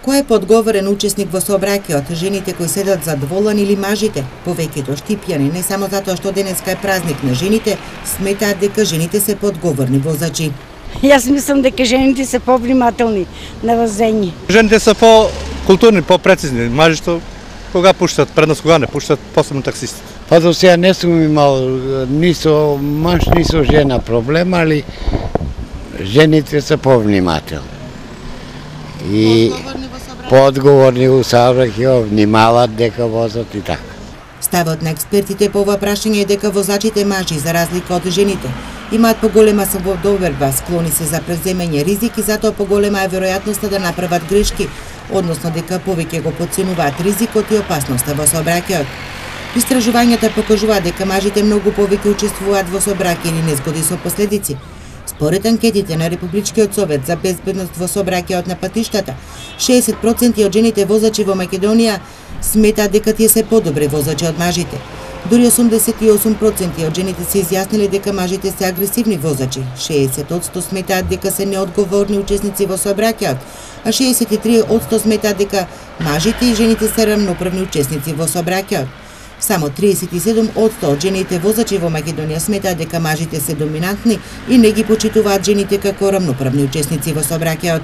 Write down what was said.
Кој е подговорен учесник во сообраќајот, жените кои седат задоволени или мажите? Повеќето штипјани, не само затоа што денеска е празник на жените, сметаат дека жените се подговорни возачи. Јас мислам дека жените се повнимателни на возење. Жените се по-културни, по-прецизни. Мажите кога пуштат предност, кога не пуштат, посебно таксистите. Па до сега не сум имал ни со маж, ни со жена проблем, али жените се повнимателни. И поодговорни во сообраќајот, внимаваат дека возат и така. Ставот на експертите по ова прашање е дека возачите мажи, за разлика од жените, имаат поголема самодоверба, склони се за преземање ризик и затоа поголема е веројатноста да направат грешки, односно дека повеќе го потценуваат ризикот и опасноста во сообраќајот. Истражувањата покажуваат дека мажите многу повеќе учествуваат во сообраќајни незгоди со последици. Според анкетите на Републичкиот совет за безбедност во сообраќајот на патиштата, 60% од жените возачи во Македонија сметаат дека тие се подобри возачи од мажите. Дури 88% од жените се изјасниле дека мажите се агресивни возачи, 60% сметаат дека се неодговорни учесници во сообраќајот, а 63% сметаат дека мажите и жените се рамноправни учесници во сообраќајот. Само 37% од жените возачи во Македонија сметаат дека мажите се доминантни и не ги почитуваат жените како рамноправни учесници во сообраќајот.